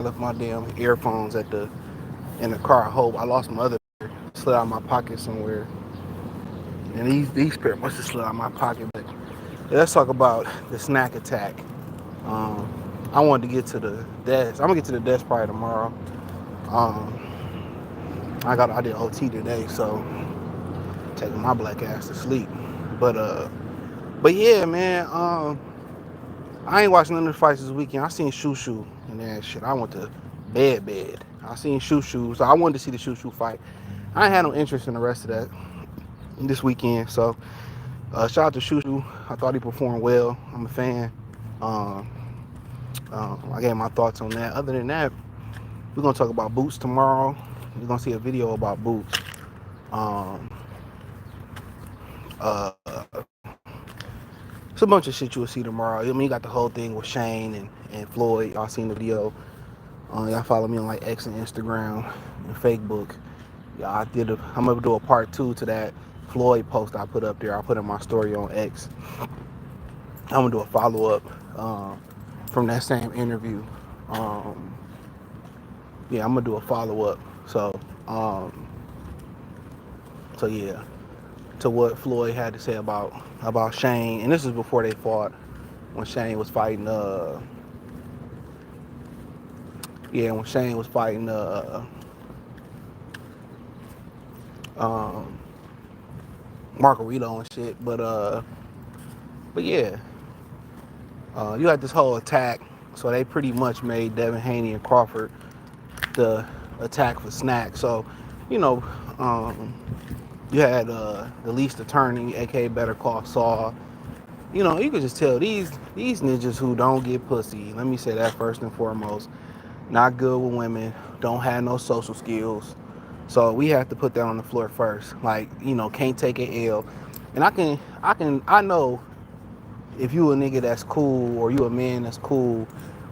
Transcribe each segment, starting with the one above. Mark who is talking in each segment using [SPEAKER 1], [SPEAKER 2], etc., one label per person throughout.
[SPEAKER 1] left my damn earphones in the car. I hope I lost my other pair. Slid out of my pocket somewhere. And these pair must have slid out of my pocket. But yeah, let's talk about the SNAC attack. Um, I wanted to get to the desk. I'm gonna get to the desk probably tomorrow. Um, I did OT today, so taking my black ass to sleep. But but yeah, man. I ain't watching none of the fights this weekend. I seen Shoo and that shit. I went to bed. I seen Shoo, so I wanted to see the Shoo fight. I ain't had no interest in the rest of that this weekend. So shout out to Shoo. I thought he performed well. I'm a fan. Um, I gave my thoughts on that. Other than that, we're gonna talk about Boots tomorrow. You're gonna see a video about Boots. Um, uh, it's a bunch of shit you'll see tomorrow. I mean, you got the whole thing with Shane and Floyd. Y'all seen the video. Y'all follow me on like X and Instagram and Facebook. Yeah, I'm gonna do a part 2 to that Floyd post I put up there. I put in my story on X. I'm gonna do a follow up from that same interview. Um, yeah, I'm gonna do a follow up. Um, so yeah, to what Floyd had to say about Shane, and this is before they fought, when Shane was fighting. When Shane was fighting. Um, Margarito and shit, but yeah, you had this whole attack. So they pretty much made Devin, Haney, and Crawford the attack for SNAC. So, you know, you had the least attorney, aka Better Call Saul. You know, you could just tell these ninjas who don't get pussy. Let me say that first and foremost. Not good with women. Don't have no social skills. So we have to put that on the floor first. Like, you know, can't take an L. And I know if you a nigga that's cool, or you a man that's cool,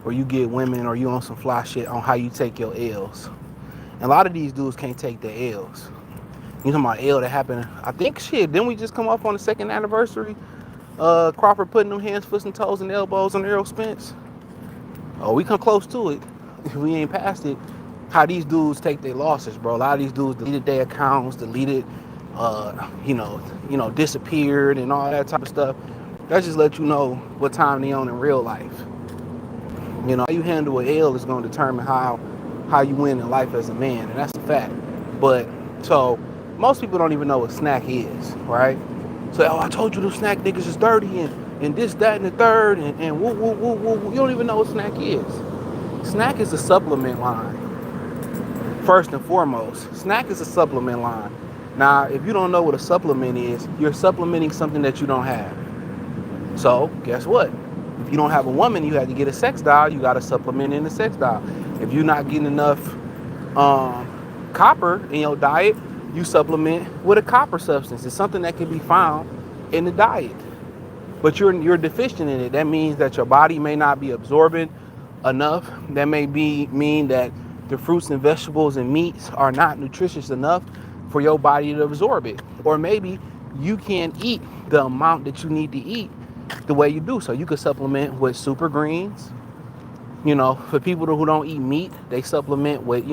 [SPEAKER 1] or you get women, or you on some fly shit on how you take your L's. And a lot of these dudes can't take their L's. You talking about L that happened, I think shit, didn't we just come up on the second anniversary? Crawford putting them hands, foot, and toes and elbows on Errol Spence. Oh, we come close to it. We ain't past it. How these dudes take their losses, bro. A lot of these dudes deleted their accounts, disappeared and all that type of stuff. That just let you know what time they on in real life. You know, how you handle an L is going to determine how you win in life as a man, and that's a fact. But so most people don't even know what SNAC is, right? So, oh, I told you the SNAC niggas is dirty and this, that, and the third, and woo, woo, woo, woo, woo. You don't even know what SNAC is. SNAC is a supplement line. First and foremost, SNAC is a supplement line. Now, if you don't know what a supplement is, you're supplementing something that you don't have. So, guess what? If you don't have a woman, you have to get a sex doll. You got to supplement in the sex doll. If you're not getting enough copper in your diet, you supplement with a copper substance. It's something that can be found in the diet, but you're deficient in it. That means that your body may not be absorbing enough. That may mean that the fruits and vegetables and meats are not nutritious enough for your body to absorb it. Or maybe you can't eat the amount that you need to eat the way you do. So you could supplement with super greens. You know, for people who don't eat meat, they supplement with,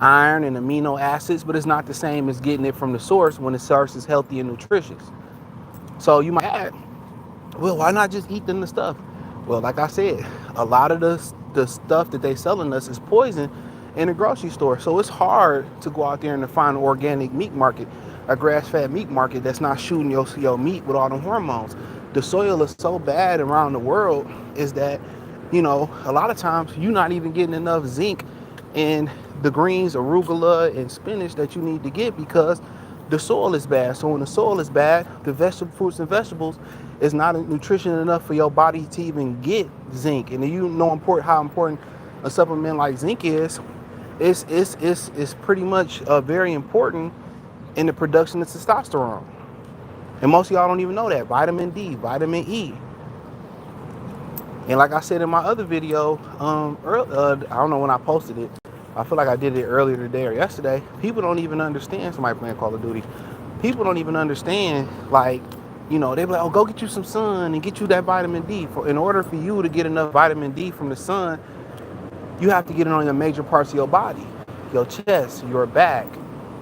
[SPEAKER 1] iron and amino acids, but it's not the same as getting it from the source when the source is healthy and nutritious. So you might add, well, why not just eat the stuff? Well, like I said, a lot of the stuff that they selling us is poison in the grocery store. So it's hard to go out there and to find an organic meat market, a grass-fed meat market that's not shooting your meat with all the hormones. The soil is so bad around the world is that, a lot of times you're not even getting enough zinc in the greens, arugula, and spinach that you need to get because the soil is bad. So when the soil is bad, the fruits and vegetables is not nutrition enough for your body to even get zinc. And you know how important a supplement like zinc is. It's pretty much very important in the production of testosterone. And most of y'all don't even know that. Vitamin D, vitamin E. And like I said in my other video, I don't know when I posted it. I feel like I did it earlier today or yesterday. People don't even understand, somebody playing Call of Duty. People don't even understand, they be like, oh, go get you some sun and get you that vitamin D. In order for you to get enough vitamin D from the sun you have to get it on your major parts of your body, your chest, your back,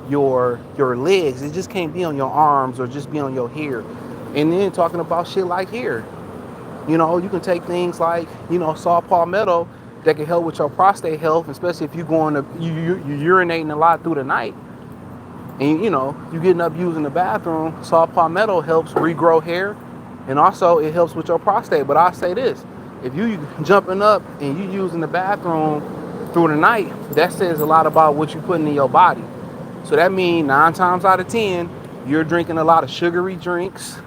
[SPEAKER 1] your legs. It just can't be on your arms or just be on your hair. And then talking about shit like hair, you can take things like, saw palmetto that can help with your prostate health, especially if you're going to you urinating a lot through the night, and you getting up using the bathroom. Saw palmetto helps regrow hair, and also it helps with your prostate. But I say this: if you jumping up and you using the bathroom through the night, that says a lot about what you're putting in your body. So that means 9 times out of 10, you're drinking a lot of sugary drinks.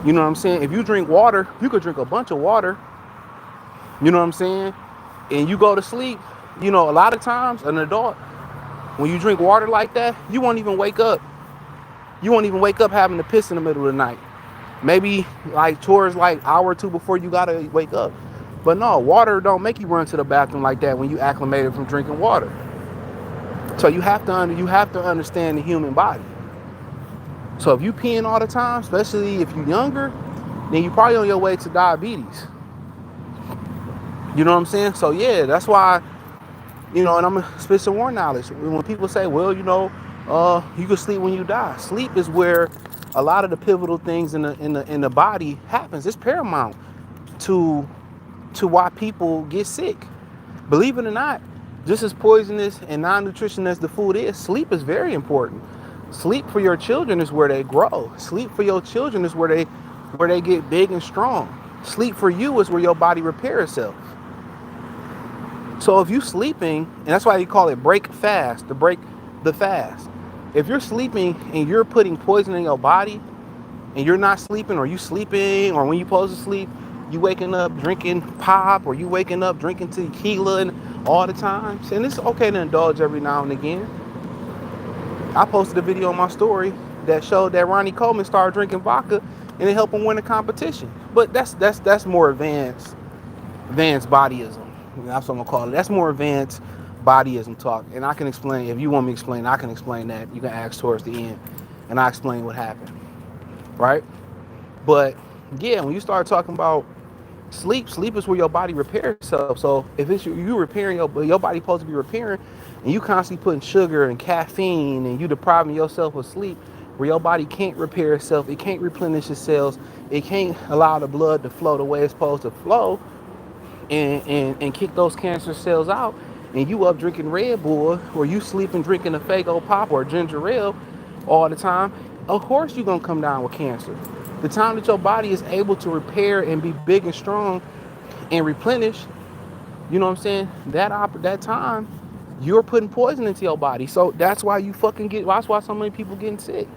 [SPEAKER 1] You know what I'm saying? If you drink water, you could drink a bunch of water. You know what I'm saying? And you go to sleep. A lot of times, an adult, when you drink water like that, you won't even wake up. You won't even wake up having to piss in the middle of the night. Maybe like towards like hour or two before you gotta wake up. But no, water don't make you run to the bathroom like that when you acclimated from drinking water. So you have to understand the human body. So if you peeing all the time, especially if you're younger, then you're probably on your way to diabetes. You know what I'm saying? So yeah, that's why, and I'm gonna spit some more knowledge. When people say, well, you can sleep when you die. Sleep is where a lot of the pivotal things in the body happens. It's paramount to why people get sick. Believe it or not, just as poisonous and non-nutrition as the food is, sleep is very important. Sleep for your children is where they grow. Sleep for your children is where they get big and strong. Sleep for you is where your body repairs itself. So if you sleeping, and that's why you call it break fast, to break the fast. If you're sleeping and you're putting poison in your body and you're not sleeping, or you sleeping, or when you're supposed to sleep, you waking up drinking pop, or you waking up drinking tequila and all the time. And it's okay to indulge every now and again. I posted a video on my story that showed that Ronnie Coleman started drinking vodka and it helped him win a competition. But that's more advanced bodyism. That's what I'm gonna call it. That's more advanced bodyism talk. And I can explain, if you want me to explain, I can explain that. You can ask towards the end and I explain what happened. Right? But yeah, when you start talking about sleep is where your body repairs itself. So if it's you repairing your body supposed to be repairing, and you constantly putting sugar and caffeine and you depriving yourself of sleep, where your body can't repair itself, it can't replenish its cells, it can't allow the blood to flow the way it's supposed to flow, and kick those cancer cells out, and you up drinking Red Bull, or you sleeping drinking a fake old pop or ginger ale all the time, of course you're gonna come down with cancer. The time that your body is able to repair and be big and strong and replenish, you know what I'm saying? That time, you're putting poison into your body. So that's why that's why so many people getting sick.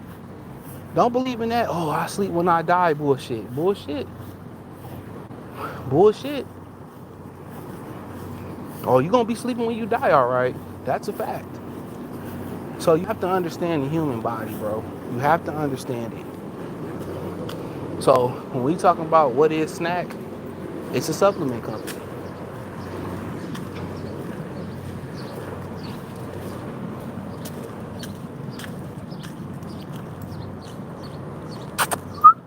[SPEAKER 1] Don't believe in that, oh, I sleep when I die bullshit. Bullshit. Oh, you're gonna be sleeping when you die, all right. That's a fact. So you have to understand the human body, bro. You have to understand it. So when we talking about what is SNAC, it's a supplement company.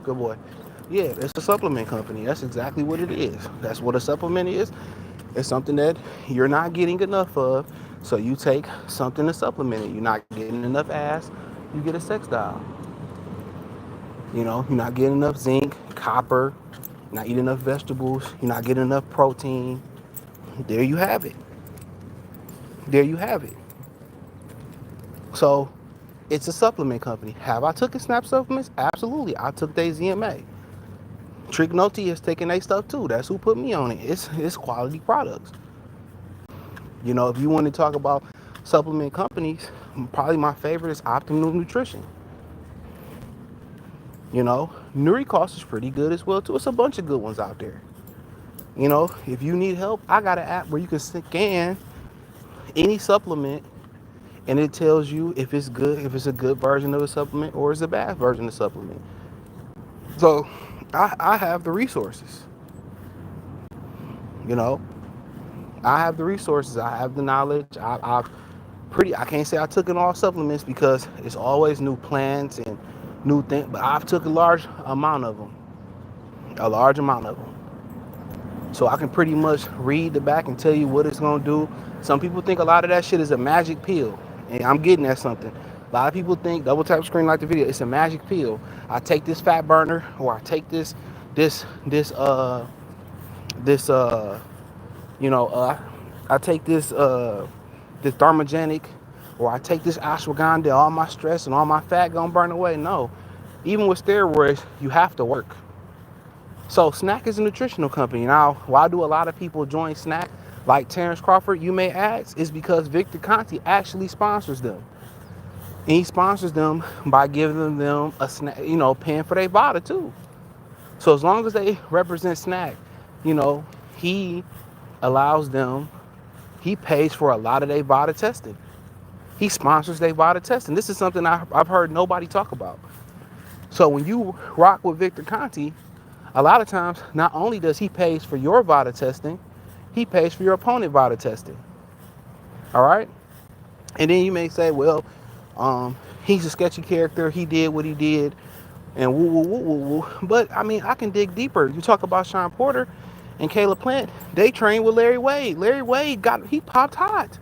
[SPEAKER 1] Good boy. Yeah, it's a supplement company. That's exactly what it is. That's what a supplement is. It's something that you're not getting enough of, so you take something to supplement it. You're not getting enough ass, you get a sex doll. You're not getting enough zinc, copper, you're not eating enough vegetables, you're not getting enough protein. There you have it. So it's a supplement company. Have I taken SNAP supplements? Absolutely. I took their ZMA. Trignoti is taking their stuff too. That's who put me on it. It's quality products. If you want to talk about supplement companies, probably my favorite is Optimum Nutrition. Nuricost is pretty good as well too. It's a bunch of good ones out there. If you need help, I got an app where you can scan any supplement and it tells you if it's good, if it's a good version of a supplement or it's a bad version of a supplement. So I have the resources. I have the resources. I have the knowledge. I can't say I took in all supplements because it's always new plants and new things, but I've took a large amount of them. So I can pretty much read the back and tell you what it's gonna do. Some people think a lot of that shit is a magic pill, and I'm getting at something. A lot of people think double tap screen like the video, it's a magic pill. I take this fat burner, or I take this this you know I take this thermogenic, or I take this ashwagandha, all my stress and all my fat gonna burn away. No, even with steroids, you have to work. So SNAC is a nutritional company. Now, why do a lot of people join SNAC? Like Terence Crawford, you may ask, is because Victor Conti actually sponsors them. And he sponsors them by giving them a snack, paying for their body too. So as long as they represent SNAC, he allows them, he pays for a lot of their body testing. He sponsors their body testing. This is something I've heard nobody talk about. So when you rock with Victor Conti, a lot of times, not only does he pay for your VADA testing, he pays for your opponent VADA testing. All right? And then you may say, well, he's a sketchy character. He did what he did, and woo, woo, woo, woo, woo. But, I mean, I can dig deeper. You talk about Sean Porter and Caleb Plant. They trained with Larry Wade. Larry Wade, he popped hot.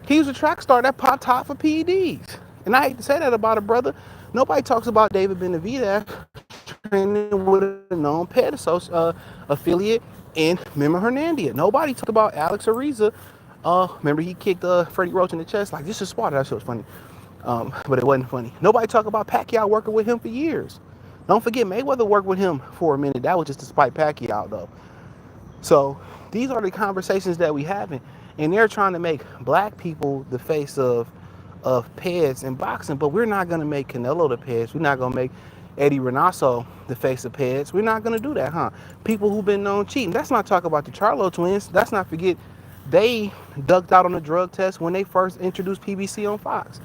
[SPEAKER 1] He was a track star that popped hot for PEDs. And I hate to say that about a brother. Nobody talks about David Benavidez training with a known PED affiliate in Memo Hernandez. Nobody talked about Alex Ariza. Remember he kicked Freddie Roach in the chest? Like, this is Sparta. That shit was funny. But it wasn't funny. Nobody talked about Pacquiao working with him for years. Don't forget, Mayweather worked with him for a minute. That was just to spite Pacquiao, though. So these are the conversations that we having. And they're trying to make black people the face of PEDs in boxing. But we're not going to make Canelo the PEDs. We're not going to make Eddie Reynoso the face of PEDs. We're not going to do that, huh? People who've been known cheating. Let's not talk about the Charlo twins. Let's not forget they ducked out on the drug test when they first introduced PBC on Fox.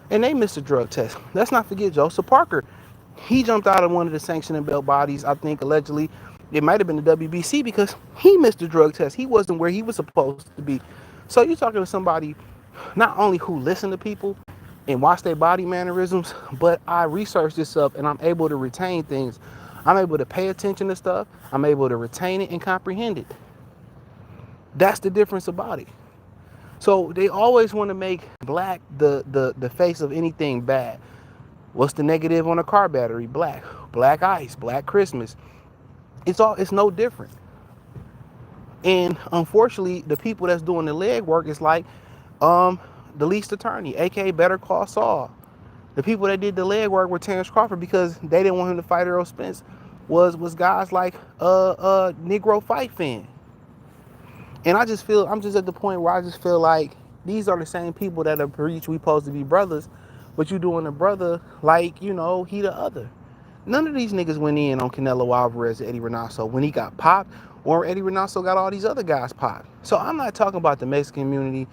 [SPEAKER 1] And they missed a drug test. Let's not forget Joseph Parker. He jumped out of one of the sanctioning belt bodies, I think, allegedly. It might have been the WBC because he missed the drug test. He wasn't where he was supposed to be. So you're talking to somebody not only who listen to people and watch their body mannerisms, but I research this up and I'm able to retain things. I'm able to pay attention to stuff. I'm able to retain it and comprehend it. That's the difference about it. So they always want to make black the face of anything bad. What's the negative on a car battery? Black. Black ice, black Christmas. It's no different. And unfortunately, the people that's doing the leg work is like the least attorney, aka Better Call Saul. The people that did the leg work were Terence Crawford because they didn't want him to fight Errol Spence. Was guys like Negro Fight Fan. And I'm just at the point where I just feel like these are the same people that are preach we supposed to be brothers, but you doing a brother like, he the other. None of these niggas went in on Canelo Alvarez, Eddie Reynoso when he got popped, or Eddie Reynoso got all these other guys popped. So I'm not talking about the Mexican community,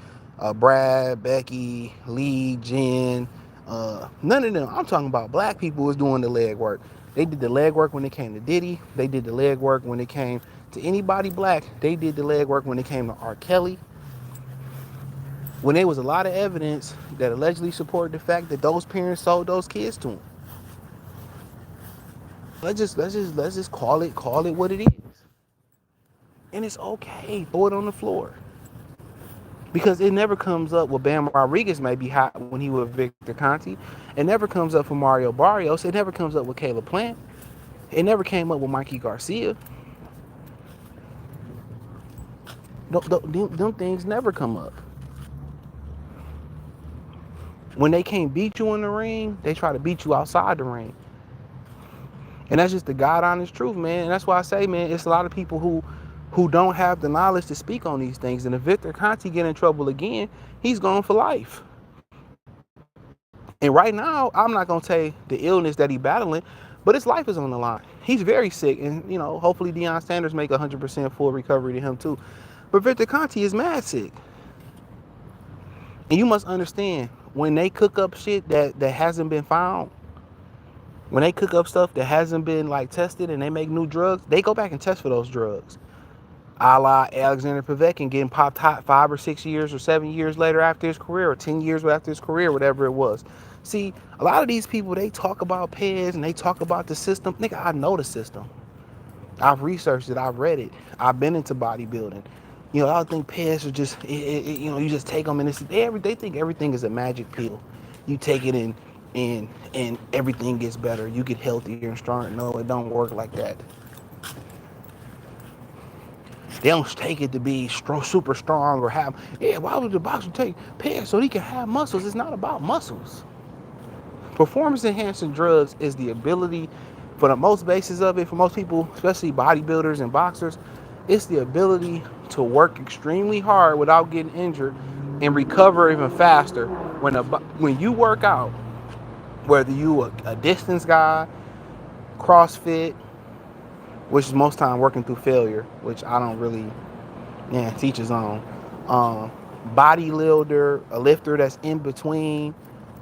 [SPEAKER 1] Brad, Becky, Lee, Jen, none of them. I'm talking about black people who's doing the leg work. They did the leg work when it came to Diddy. They did the leg work when it came to anybody black. They did the leg work when it came to R. Kelly. When there was a lot of evidence that allegedly supported the fact that those parents sold those kids to him. Let's just call it what it is. And it's okay. Throw it on the floor. Because it never comes up with Bam Rodriguez may be hot when he was Victor Conti. It never comes up for Mario Barrios. It never comes up with Caleb Plant. It never came up with Mikey Garcia. Them things never come up. When they can't beat you in the ring, they try to beat you outside the ring. And that's just the God honest truth, man. And that's why I say, man, it's a lot of people who don't have the knowledge to speak on these things. And if Victor Conti get in trouble again, he's gone for life. And right now, I'm not going to say the illness that he's battling, but his life is on the line. He's very sick. And, hopefully Deion Sanders make 100% full recovery to him too. But Victor Conti is mad sick. And you must understand, when they cook up shit that hasn't been found, when they cook up stuff that hasn't been tested and they make new drugs, they go back and test for those drugs. A la Alexander Povetkin getting popped hot 5 or 6 years or 7 years later after his career, or 10 years after his career, whatever it was. See, a lot of these people, they talk about PEDs and they talk about the system. Nigga, I know the system. I've researched it. I've read it. I've been into bodybuilding. You know, I don't think PEDs are just, you know, you just take them and they think everything is a magic pill. You take it and everything gets better. You get healthier and stronger. No, it don't work like that. They don't take it to be super strong or have, why would the boxer take PEDs so he can have muscles? It's not about muscles. Performance enhancing drugs is the ability, for the most basis of it, for most people, especially bodybuilders and boxers, it's the ability to work extremely hard without getting injured and recover even faster. When you work out, whether you a distance guy, CrossFit, which is most time working through failure, which I don't really, teach his own. Body builder, a lifter that's in between.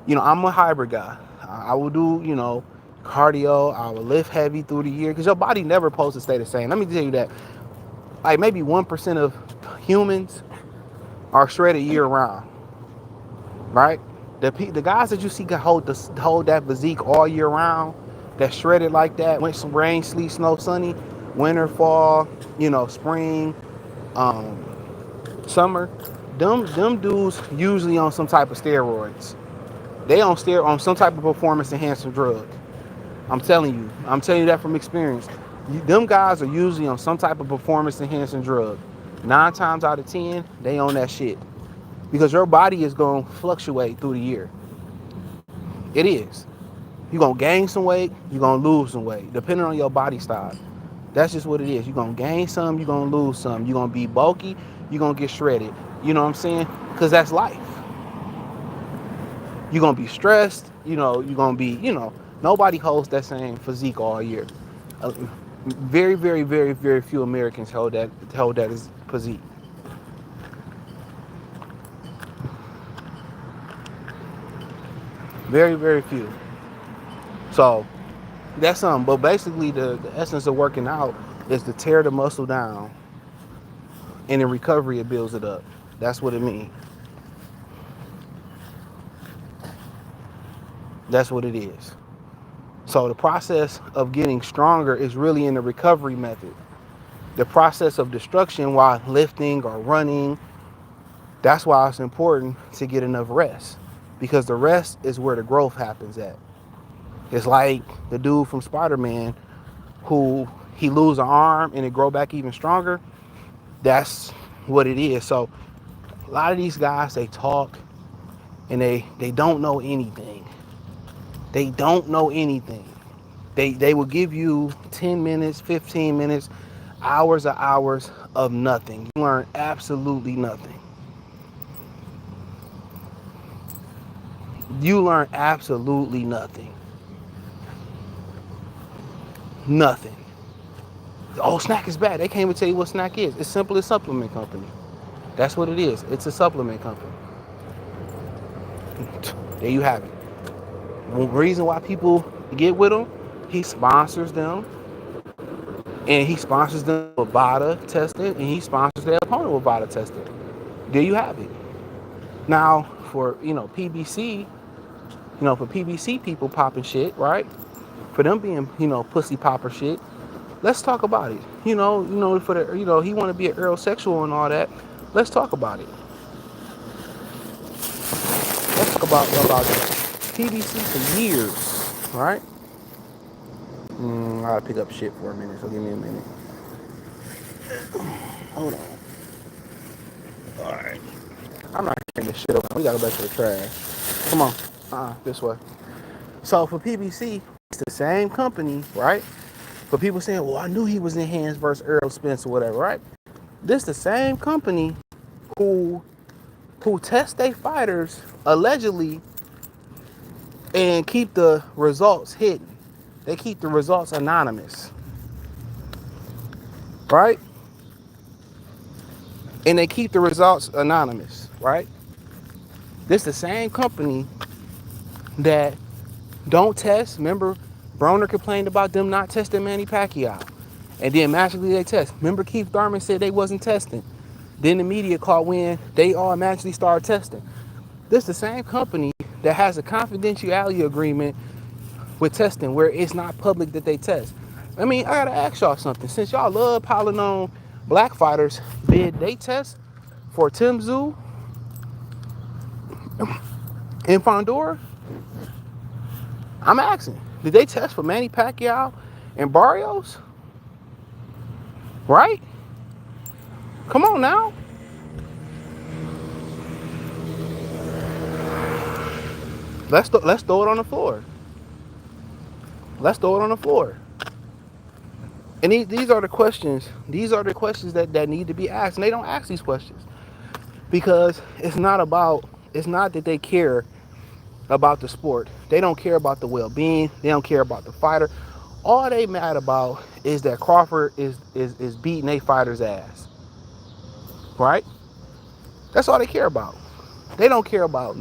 [SPEAKER 1] You know, I'm a hybrid guy. I will do, cardio. I will lift heavy through the year because your body never supposed to stay the same. Let me tell you that. Like maybe 1% of humans are shredded year round, right? The guys that you see hold that physique all year round, that shredded like that, went some rain, sleet, snow, sunny, winter, fall, spring, summer, them dudes usually on some type of steroids. They on some type of performance enhancing drug. I'm telling you that from experience. Them guys are usually on some type of performance enhancing drug. 9 times out of 10, they on that shit. Because your body is going to fluctuate through the year. It is. You're going to gain some weight, you're going to lose some weight, depending on your body style. That's just what it is. You're going to gain some, you're going to lose some. You're going to be bulky, you're going to get shredded. You know what I'm saying? Because that's life. You're going to be stressed, you're going to be, nobody holds that same physique all year. Very, very, very, very few Americans hold that as physique. Very, very few. So that's something. But basically, the essence of working out is to tear the muscle down, and in recovery, it builds it up. That's what it means. That's what it is. So the process of getting stronger is really in the recovery method. The process of destruction while lifting or running, that's why it's important to get enough rest. Because the rest is where the growth happens at. It's like the dude from Spider-Man who he lose an arm and it grow back even stronger. That's what it is. So a lot of these guys, they talk and they don't know anything. They don't know anything. They will give you 10 minutes, 15 minutes, hours of nothing. You learn absolutely nothing. You learn absolutely nothing. Nothing. Oh, SNAC is bad. They can't even tell you what SNAC is. It's simply a supplement company. That's what it is. It's a supplement company. There you have it. The reason why people get with him, he sponsors them. And he sponsors them with VADA testing. And he sponsors their opponent with VADA testing. There you have it. Now, for, PBC, for PBC people popping shit, right? For them being, pussy popper shit, let's talk about it. For the, he want to be an Earl-sexual and all that. Let's talk about it. Let's talk about PBC for years, right? I gotta pick up shit for a minute, so give me a minute. Hold on. All right. I'm not carrying this shit over. We gotta go back to the trash. Come on. This way. So for PBC, it's the same company, right? For people saying, well, I knew he was in hands versus Errol Spence or whatever, right? This the same company who test their fighters allegedly and keep the results hidden. They keep the results anonymous, right? And they keep the results anonymous, right? This the same company that don't test. Remember, Broner complained about them not testing Manny Pacquiao. And then magically they test. Remember, Keith Thurman said they wasn't testing. Then the media caught wind. They all magically started testing. This the same company that has a confidentiality agreement with testing where it's not public that they test. I mean, I gotta ask y'all something. Since y'all love piling on black fighters, did they test for Tim Tszyu and Fondora? I'm asking. Did they test for Manny Pacquiao and Barrios? Right? Come on now. Let's throw it on the floor. Let's throw it on the floor. And these are the questions. These are the questions that need to be asked. And they don't ask these questions because it's not that they care about the sport. They don't care about the well-being. They don't care about the fighter. All they mad about is that Crawford is beating a fighter's ass. Right? That's all they care about. They don't care about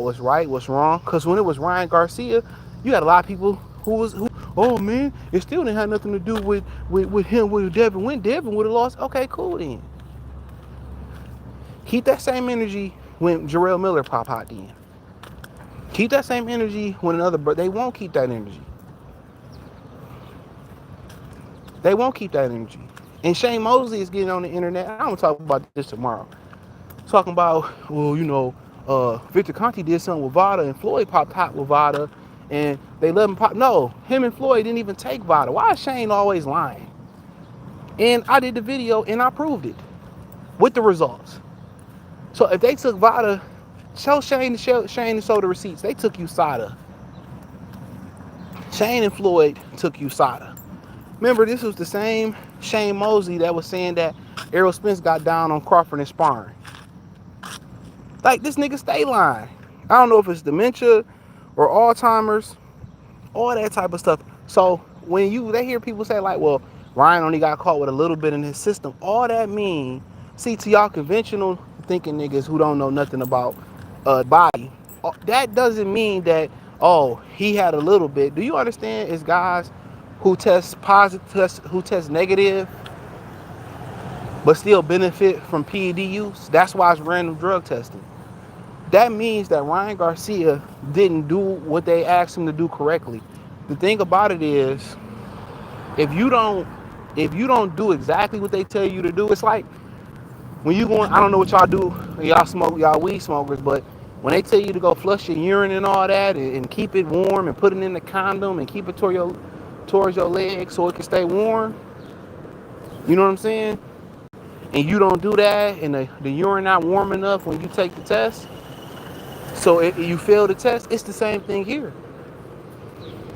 [SPEAKER 1] what's right, what's wrong. Because when it was Ryan Garcia, you had a lot of people who oh man, it still didn't have nothing to do with him with Devin. When Devin would have lost, okay, cool then. Keep that same energy when Jarrell Miller pop out then. Keep that same energy when but they won't keep that energy. They won't keep that energy. And Shane Mosley is getting on the internet. I'm gonna talk about this tomorrow. Talking about, well, Victor Conte did something with Vada and Floyd popped hot with Vada and they let him pop. No, him and Floyd didn't even take Vada. Why is Shane always lying? And I did the video and I proved it with the results. So if they took Vada, show Shane and show the receipts. They took USADA. Shane and Floyd took USADA. Remember, this was the same Shane Mosley that was saying that Errol Spence got down on Crawford and sparring. Like, this nigga stay lying. I don't know if it's dementia or Alzheimer's, all that type of stuff. So when they hear people say like, well, Ryan only got caught with a little bit in his system, all that mean, see, to y'all conventional thinking niggas who don't know nothing about body, that doesn't mean that, oh, he had a little bit. Do you understand? It's guys who test positive, who test negative, but still benefit from PED use. That's why it's random drug testing. That means that Ryan Garcia didn't do what they asked him to do correctly. The thing about it is, if you don't do exactly what they tell you to do, it's like when you going, I don't know what y'all do, y'all weed smokers, but when they tell you to go flush your urine and all that and keep it warm and put it in the condom and keep it towards your legs so it can stay warm, you know what I'm saying? And you don't do that and the urine not warm enough when you take the test, so you fail the test. It's the same thing here.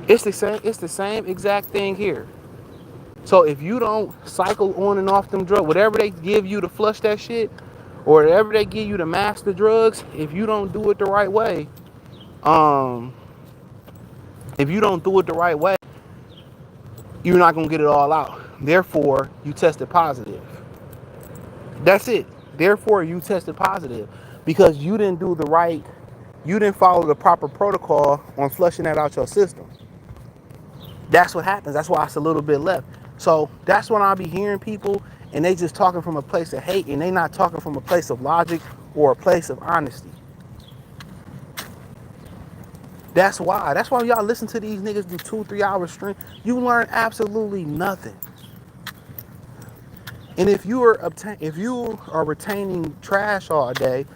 [SPEAKER 1] It's the same exact thing here. So if you don't cycle on and off them drugs, whatever they give you to flush that shit, or whatever they give you to mask the drugs, if you don't do it the right way, you're not gonna get it all out. Therefore, you tested positive. That's it. Therefore, you tested positive because you didn't follow the proper protocol on flushing that out your system. That's what happens. That's why it's a little bit left. So that's when I'll be hearing people and they just talking from a place of hate and they not talking from a place of logic or a place of honesty. That's why y'all listen to these niggas do 2-3 hour stream. You learn absolutely nothing. And if you are retaining trash all day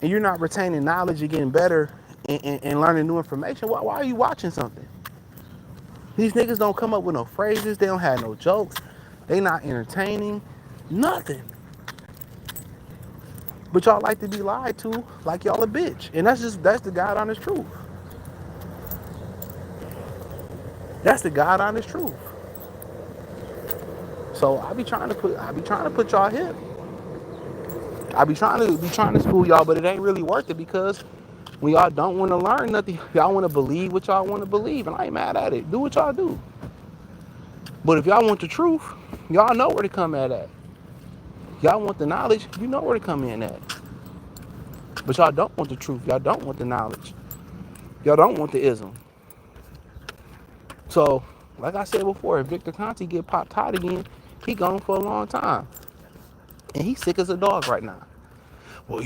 [SPEAKER 1] and you're not retaining knowledge, you're getting better and learning new information, why are you watching something? These niggas don't come up with no phrases. They don't have no jokes. They not entertaining. Nothing. But y'all like to be lied to like y'all a bitch. And that's the God honest truth. That's the God honest truth. So I be trying to put y'all here. I be trying to school y'all, but it ain't really worth it because when y'all don't want to learn nothing, y'all want to believe what y'all want to believe, and I ain't mad at it. Do what y'all do. But if y'all want the truth, y'all know where to come at. Y'all want the knowledge, you know where to come in at. But y'all don't want the truth. Y'all don't want the knowledge. Y'all don't want the ism. So, like I said before, if Victor Conte get popped hot again, he gone for a long time. And he's sick as a dog right now. Well,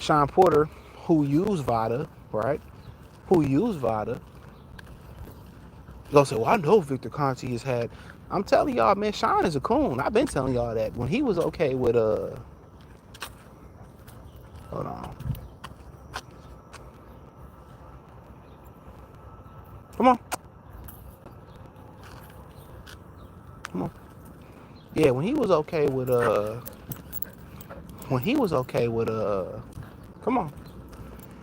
[SPEAKER 1] Sean Porter, who used Vada, right? Go say, well, I know Victor Conte has had. I'm telling y'all, man, Sean is a coon. I've been telling y'all that. When he was okay with hold on. Come on. Come on. Yeah, when he was okay with come on.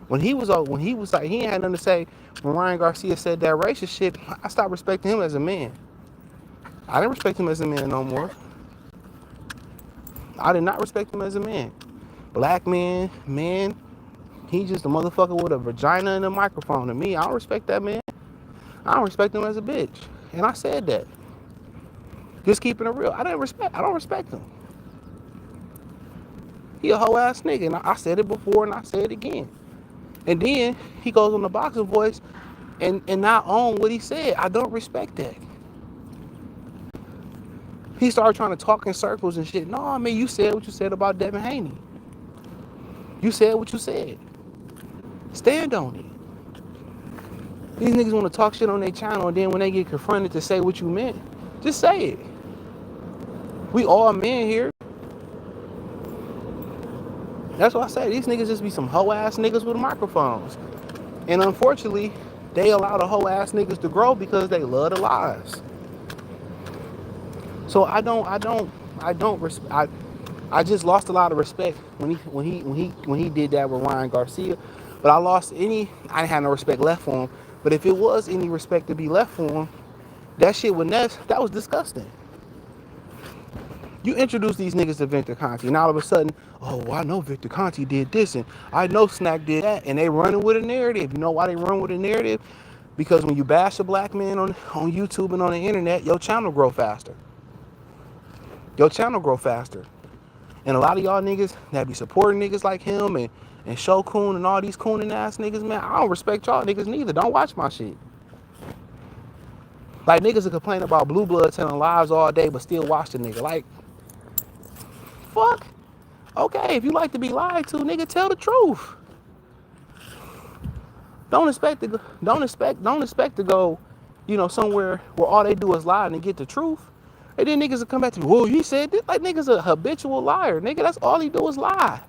[SPEAKER 1] When he was like, he ain't had nothing to say. When Ryan Garcia said that racist shit, I stopped respecting him as a man. I didn't respect him as a man no more. I did not respect him as a man. Black man, he just a motherfucker with a vagina and a microphone. To me, I don't respect that man. I don't respect him as a bitch. And I said that. Just keeping it real. I don't respect him. He a hoe ass nigga. And I said it before and I say it again. And then he goes on the boxing voice and not own what he said. I don't respect that. He started trying to talk in circles and shit. No, I mean, you said what you said about Devin Haney. You said what you said. Stand on it. These niggas want to talk shit on their channel, and then when they get confronted to say what you meant, just say it. We all men here. That's what I say. These niggas just be some hoe ass niggas with microphones. And unfortunately, they allow the hoe ass niggas to grow because they love the lies. So I just lost a lot of respect when he did that with Ryan Garcia. But I didn't have no respect left for him. But if it was any respect to be left for him, that shit with Ness, that was disgusting. You introduce these niggas to Victor Conte, and all of a sudden, oh, well, I know Victor Conte did this, and I know SNAC did that, and they running with a narrative. You know why they run with a narrative? Because when you bash a black man on YouTube and on the internet, your channel grow faster. Your channel grow faster. And a lot of y'all niggas that be supporting niggas like him and Shokun and all these cooning ass niggas, man, I don't respect y'all niggas neither. Don't watch my shit. Like, niggas will complain about Blue Blood telling lies all day but still watch the nigga. Like, fuck. Okay, if you like to be lied to, nigga, tell the truth. Don't expect to go, somewhere where all they do is lie and get the truth. And then niggas will come back to me, whoa, he said this. Like, nigga's a habitual liar. Nigga, that's all he do is lie.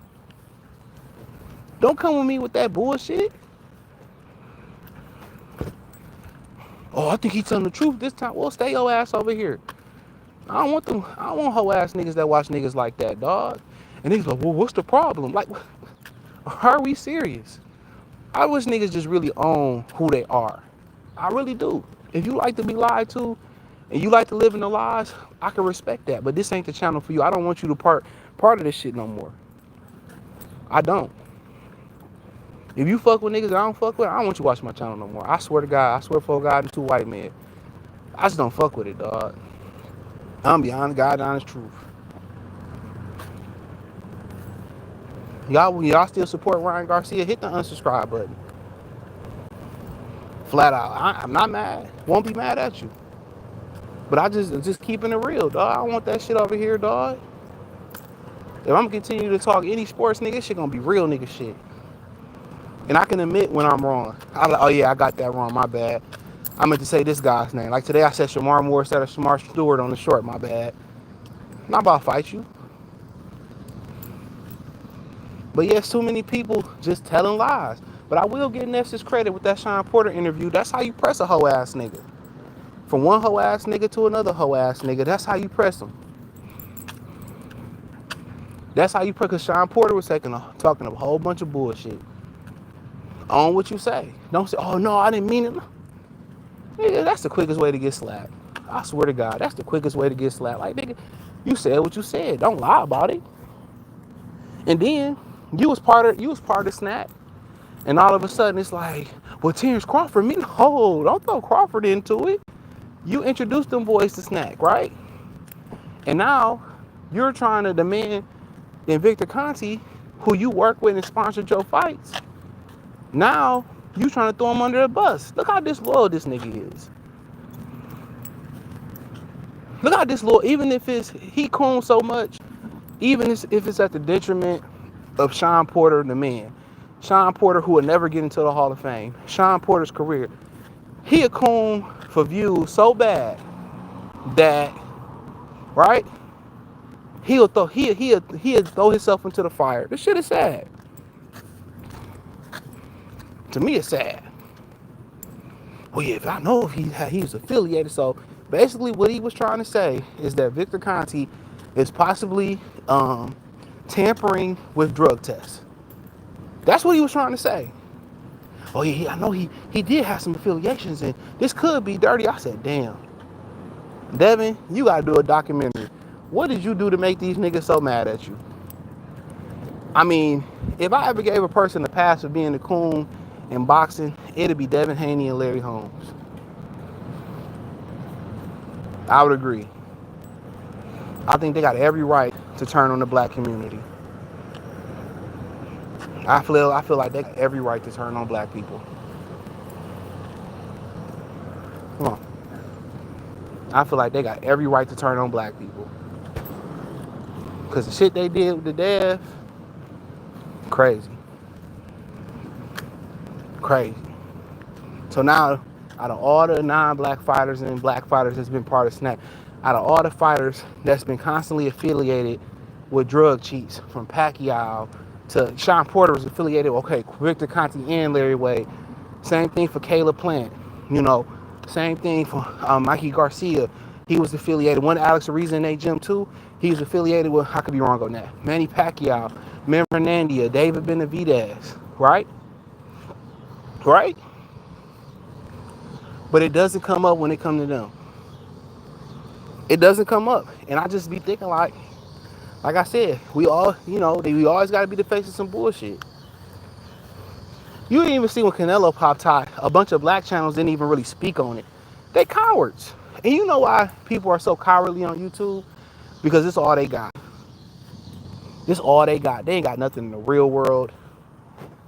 [SPEAKER 1] Don't come with me with that bullshit. Oh, I think he's telling the truth this time. Well, stay your ass over here. I don't want hoe ass niggas that watch niggas like that, dog. And niggas like, well, what's the problem? Like, are we serious? I wish niggas just really own who they are. I really do. If you like to be lied to and you like to live in the lies, I can respect that. But this ain't the channel for you. I don't want you to part of this shit no more. I don't. If you fuck with niggas that I don't fuck with, I don't want you to watch my channel no more. I swear to God. I swear for God and 2 white men. I just don't fuck with it, dog. I'm beyond God, honest truth. Y'all still support Ryan Garcia? Hit the unsubscribe button. Flat out. I'm not mad. Won't be mad at you. But I just keeping it real, dog. I don't want that shit over here, dog. If I'm gonna continue to talk any sports nigga, this shit gonna be real nigga shit. And I can admit when I'm wrong. I'm like, oh yeah, I got that wrong, my bad. I meant to say this guy's name. Like today I said Shamar Moore instead of Shamar Stewart on the short, my bad. I'm not about to fight you. But yes, too many people just telling lies. But I will give Ness's credit with that Sean Porter interview. That's how you press a hoe ass nigga. From one hoe ass nigga to another hoe ass nigga. That's how you press them. That's how you press. Because Sean Porter was talking a whole bunch of bullshit. On what you say. Don't say, oh no, I didn't mean it. Nigga, that's the quickest way to get slapped. I swear to God, that's the quickest way to get slapped. Like, nigga, you said what you said. Don't lie about it. And then you was part of SNAC, and all of a sudden it's like, well, Terence Crawford, no, don't throw Crawford into it. You introduced them boys to SNAC, right? And now you're trying to demand that Victor Conte, who you work with and sponsored your fights, now you trying to throw him under the bus. Look how disloyal this nigga is. Look how disloyal, even if he coons so much, even if it's at the detriment of Sean Porter, the man. Sean Porter, who will never get into the Hall of Fame. Sean Porter's career. He a coon for views so bad that, right, he'll throw himself into the fire. This shit is sad. To me, it's sad. Well, yeah, if I know if he was affiliated. So basically, what he was trying to say is that Victor Conti is possibly tampering with drug tests. That's what he was trying to say. Oh yeah, I know he did have some affiliations, and this could be dirty. I said, damn, Devin, you gotta do a documentary. What did you do to make these niggas so mad at you? I mean, if I ever gave a person a pass for being a coon in boxing, it'd be Devin Haney and Larry Holmes. I would agree. I think they got every right to turn on the black community. I feel like they got every right to turn on black people. Come on. I feel like they got every right to turn on black people. Because the shit they did with the Dev, crazy. Crazy. So now, out of all the non-black fighters and black fighters that's been part of SNAC, out of all the fighters that's been constantly affiliated with drug cheats, from Pacquiao to Sean Porter was affiliated with, okay, Victor Conti and Larry Wade. Same thing for Caleb Plant. You know, same thing for Mikey Garcia. He was affiliated. One Alex Ariza in their gym too. He was affiliated with, I could be wrong on that, Manny Pacquiao, Mem Fernandez, David Benavidez, right? Right? But it doesn't come up when it comes to them. It doesn't come up. And I just be thinking like I said, we all, you know, we always got to be the face of some bullshit. You didn't even see when Canelo popped out, a bunch of black channels didn't even really speak on it. They cowards. And you know why people are so cowardly on YouTube? Because it's all they got. It's all they got. They ain't got nothing in the real world.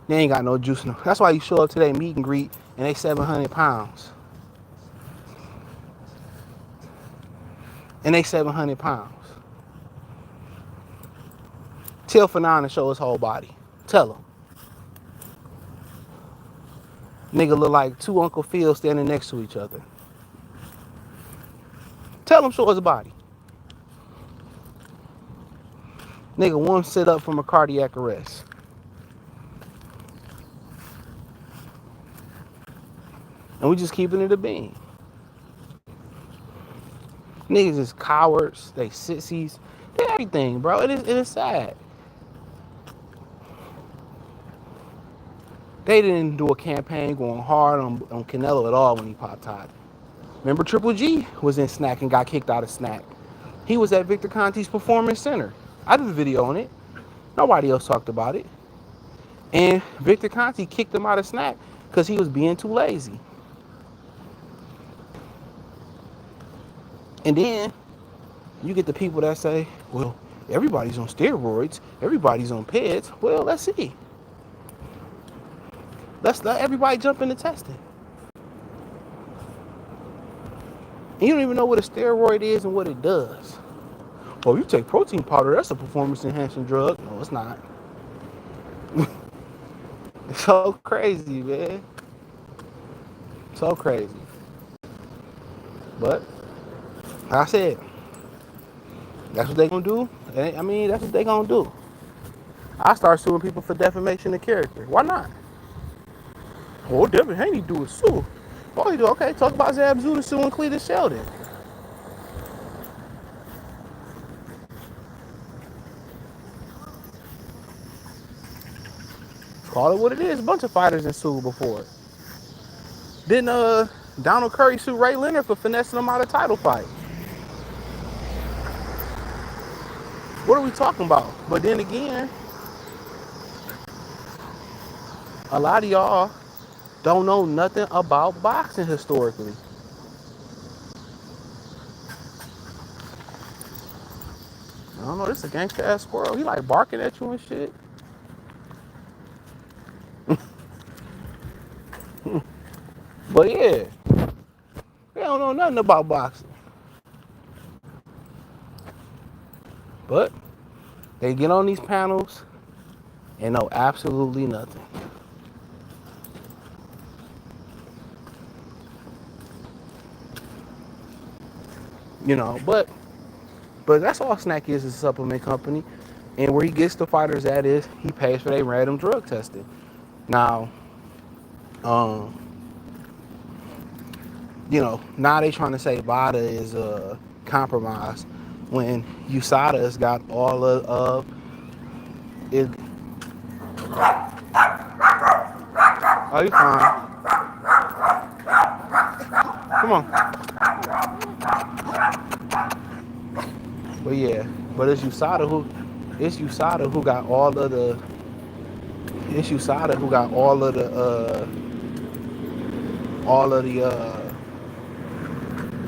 [SPEAKER 1] They ain't got no juice. No. That's why you show up to their meet and greet and they 700 pounds. And they 700 pounds. Tell Fanon to show his whole body. Tell him. Nigga look like two Uncle Phil standing next to each other. Tell him show his body. Nigga one sit up from a cardiac arrest. And we just keeping it a bean. Niggas is cowards. They sissies. They everything, bro. It is sad. They didn't do a campaign going hard on Canelo at all when he popped out. Remember Triple G was in SNAC and got kicked out of SNAC. He was at Victor Conti's Performance Center. I did a video on it. Nobody else talked about it. And Victor Conti kicked him out of SNAC because he was being too lazy. And then you get the people that say, well, everybody's on steroids. Everybody's on PEDs. Well, let's see. Let's let everybody jump into testing. And you don't even know what a steroid is and what it does. Well, you take protein powder, that's a performance-enhancing drug. No, it's not. It's so crazy, man. So crazy. But, like I said, that's what they gonna do. I mean, that's what they gonna do. I start suing people for defamation of character. Why not? Well, Devin Haney do is sue. Oh, you do? Okay, talk about Zab Zuda suing Cletus Sheldon. Call it what it is. A bunch of fighters have sued before. Didn't Donald Curry sue Ray Leonard for finessing him out of title fight? What are we talking about? But then again, a lot of y'all don't know nothing about boxing historically. I don't know, this is a gangsta ass squirrel. He like barking at you and shit. But yeah, they don't know nothing about boxing. But they get on these panels and know absolutely nothing. you know. But that's all SNAC is a supplement company. And where he gets the fighters at is he pays for their random drug testing. Now, um, you know, now they trying to say VADA is compromised when USADA's got all of it. Oh, you fine. Come on. But yeah, but it's USADA who got all of the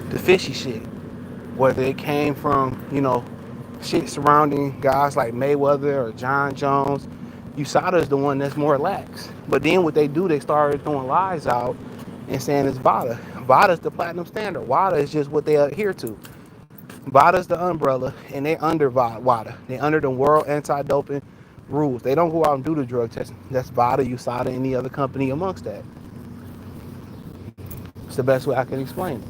[SPEAKER 1] the fishy shit. Whether it came from, you know, shit surrounding guys like Mayweather or John Jones, USADA is the one that's more lax. But then what they do, they started throwing lies out and saying it's VADA. VADA is the platinum standard. WADA is just what they adhere to. VADA is the umbrella, and they under WADA. They under the World Anti-Doping rules. They don't go out and do the drug testing. That's VADA, USADA, any other company amongst that. It's the best way I can explain it.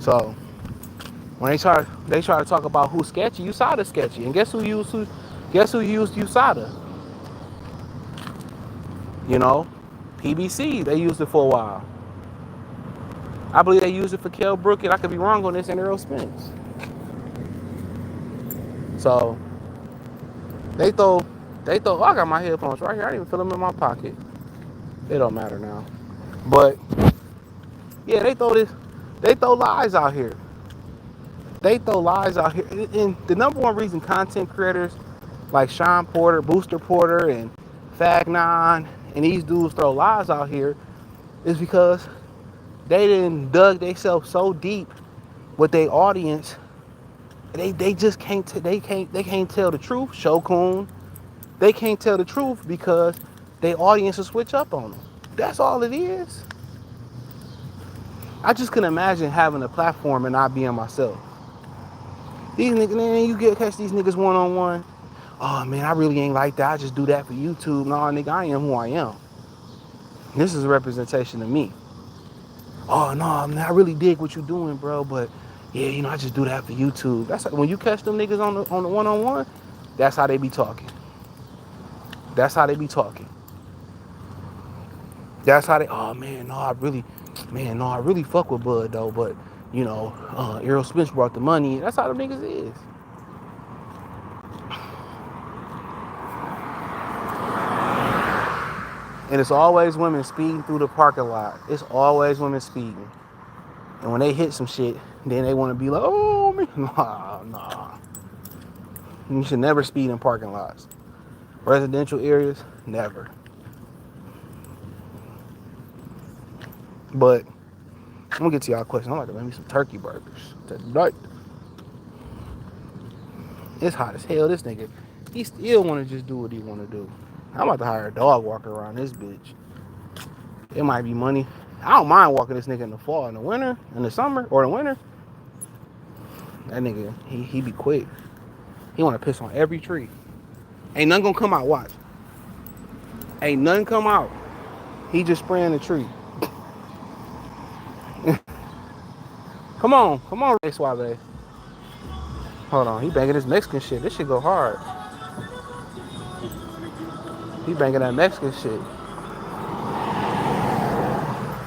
[SPEAKER 1] So when they try to talk about who's sketchy, USADA sketchy. And guess who used USADA? You know, PBC, they used it for a while. I believe they used it for Kell Brook, and I could be wrong on this, and Errol Spence. So they throw, oh, I got my headphones right here. I didn't even feel them in my pocket. It don't matter now. But yeah, they throw lies out here. And the number one reason content creators like Sean Porter, Booster Porter, and Fagnon, and these dudes throw lies out here is because they didn't dug themselves so deep with their audience. They just can't tell the truth. Shokun, they can't tell the truth because their audience will switch up on them. That's all it is. I just couldn't imagine having a platform and not being myself. These niggas, man, you catch these niggas one-on-one. Oh man, I really ain't like that. I just do that for YouTube. No, nigga, I am who I am. This is a representation of me. Oh no, man, I really dig what you doing, bro. But yeah, you know, I just do that for YouTube. That's when you catch them niggas on the one-on-one. That's how they be talking. That's how they. Oh man, no, I really fuck with Bud though. But you know, Errol Spence brought the money. That's how them niggas is. And it's always women speeding through the parking lot. It's always women speeding. And when they hit some shit, then they want to be like, oh, man. Nah. You should never speed in parking lots. Residential areas, never. But I'm going to get to y'all question. I'm about to make me some turkey burgers tonight. It's hot as hell. This nigga, he still want to just do what he want to do. I'm about to hire a dog walker around this bitch. It might be money. I don't mind walking this nigga in the fall, in the winter, in the summer, or the winter. That nigga, he be quick. He want to piss on every tree. Ain't nothing gonna come out, watch. Ain't nothing come out. He just spraying the tree. Come on, Suave. Hold on, he banging this Mexican shit. This shit go hard. He banging that Mexican shit.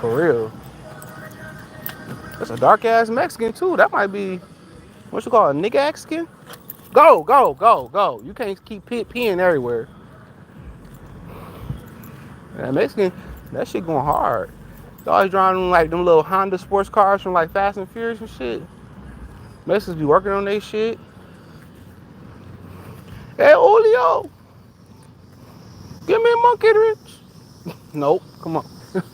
[SPEAKER 1] For real. That's a dark ass Mexican too. That might be, what you call it, nigga Mexican? Go. You can't keep peeing everywhere. That Mexican, that shit going hard. They always driving like them little Honda sports cars from like Fast and Furious and shit. Mexicans be working on their shit. Hey, Julio. Give me a monkey wrench. Nope, come on. Give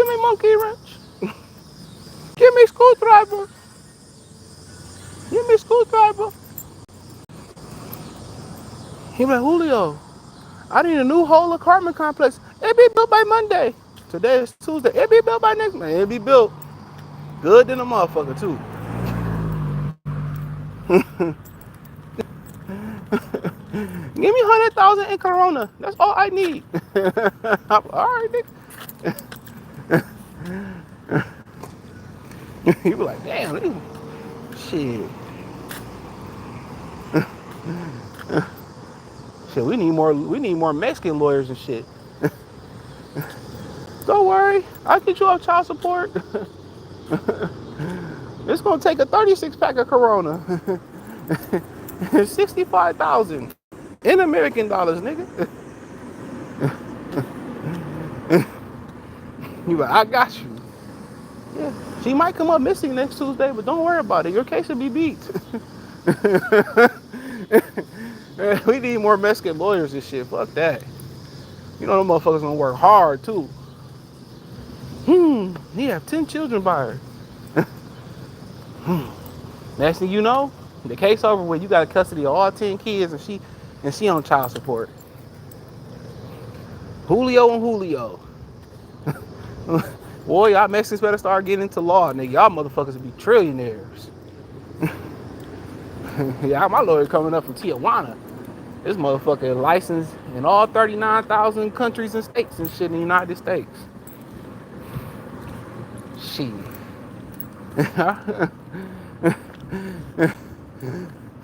[SPEAKER 1] me a monkey wrench. Give me a screwdriver. He be like, Julio, I need a new whole apartment complex. It be built by Monday. Today is Tuesday. It be built by next Monday. It be built good than a motherfucker too. Give me 100,000 in Corona. That's all I need. All right, nigga. You be like, damn, shit. Shit, we need more Mexican lawyers and shit. Don't worry, I'll get you off child support. It's gonna take a 36 pack of Corona. 65,000 in American dollars, nigga. You like, I got you. Yeah, she might come up missing next Tuesday, but don't worry about it. Your case will be beat. We need more Mexican lawyers and shit. Fuck that. You know them motherfuckers gonna work hard too. He have 10 children by her. Next thing you know, the case over with. You got custody of all 10 kids, and she on child support. Julio and Julio. Boy, y'all Mexicans better start getting into law, nigga. Y'all motherfuckers will be trillionaires. Yeah, my lawyer coming up from Tijuana. This motherfucker licensed in all 39,000 countries and states and shit in the United States. Shit.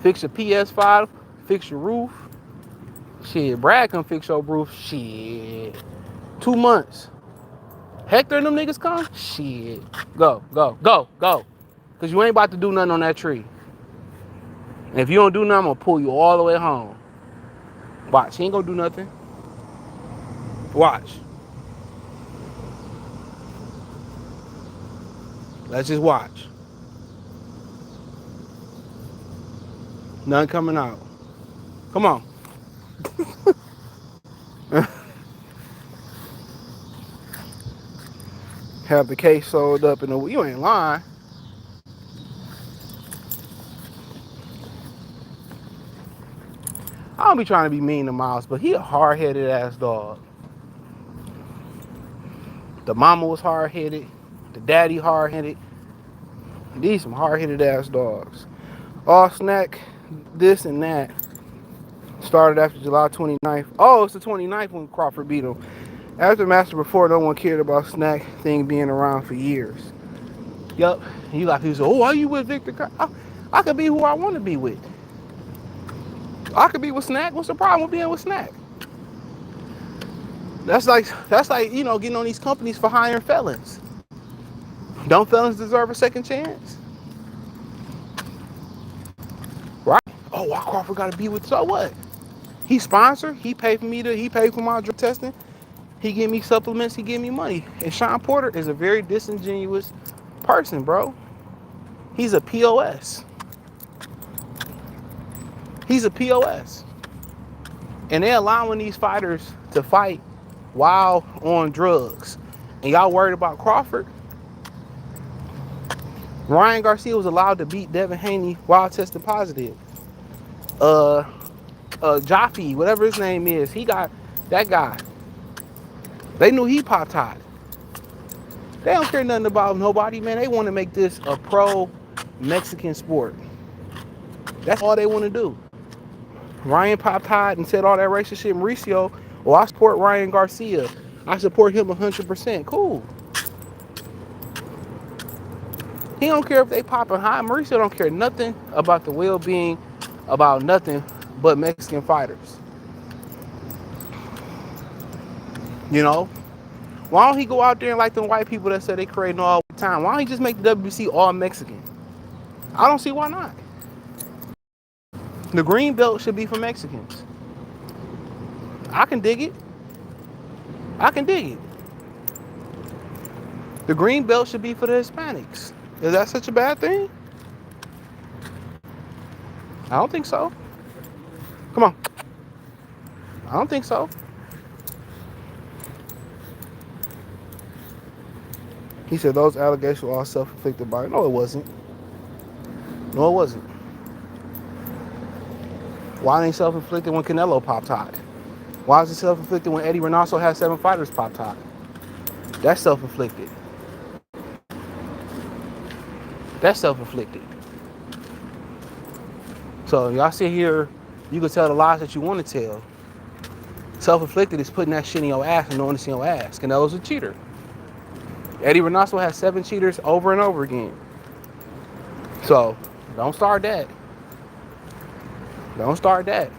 [SPEAKER 1] Fix your PS5, fix your roof. Shit, Brad come fix your roof. Shit. 2 months. Hector and them niggas come? Shit. Go. Cause you ain't about to do nothing on that tree. And if you don't do nothing, I'm gonna pull you all the way home. Watch, he ain't gonna do nothing. Watch. Let's just watch. None coming out. Come on. Have the case sold up in the... You ain't lying. I don't be trying to be mean to Miles, but he a hard-headed ass dog. The mama was hard-headed. The daddy hard-headed. These some hard-headed ass dogs. All SNAC, this and that. Started after July 29th. Oh, it's the 29th when Crawford beat him. After Master before, no one cared about SNAC thing being around for years. Yup. You got people say, oh, why you with Victor? I could be who I want to be with. I could be with SNAC. What's the problem with being with SNAC? That's like, you know, getting on these companies for hiring felons. Don't felons deserve a second chance? Right? Oh, why Crawford got to be with, so what? He sponsored. He paid for he paid for my drug testing. He give me supplements. He give me money. And Sean Porter is a very disingenuous person, bro. He's a POS. He's a POS. And they're allowing these fighters to fight while on drugs. And y'all worried about Crawford? Ryan Garcia was allowed to beat Devin Haney while testing positive. Jaffe, whatever his name is, he got that guy. They knew he popped hot. They don't care nothing about nobody, man. They want to make this a pro-Mexican sport. That's all they want to do. Ryan popped hot and said all that racist shit. Mauricio, well, I support Ryan Garcia. I support him 100%. Cool. He don't care if they popping hot. Mauricio don't care nothing about the well-being, about nothing but Mexican fighters. You know? Why don't he go out there and like them white people that say they creating all the time? Why don't he just make the WBC all Mexican? I don't see why not. The green belt should be for Mexicans. I can dig it. I can dig it. The green belt should be for the Hispanics. Is that such a bad thing? I don't think so. Come on. I don't think so. He said those allegations were all self-inflicted by... No, it wasn't. No, it wasn't. Why ain't self-inflicted when Canelo popped hot? Why is it self-inflicted when Eddie Reynoso had 7 fighters popped hot? That's self-inflicted. That's self-inflicted. So y'all sit here, you can tell the lies that you want to tell. Self-inflicted is putting that shit in your ass and knowing it's in your ass. Canelo's a cheater. Eddie Reynoso has 7 cheaters over and over again. So don't start that. Don't start that.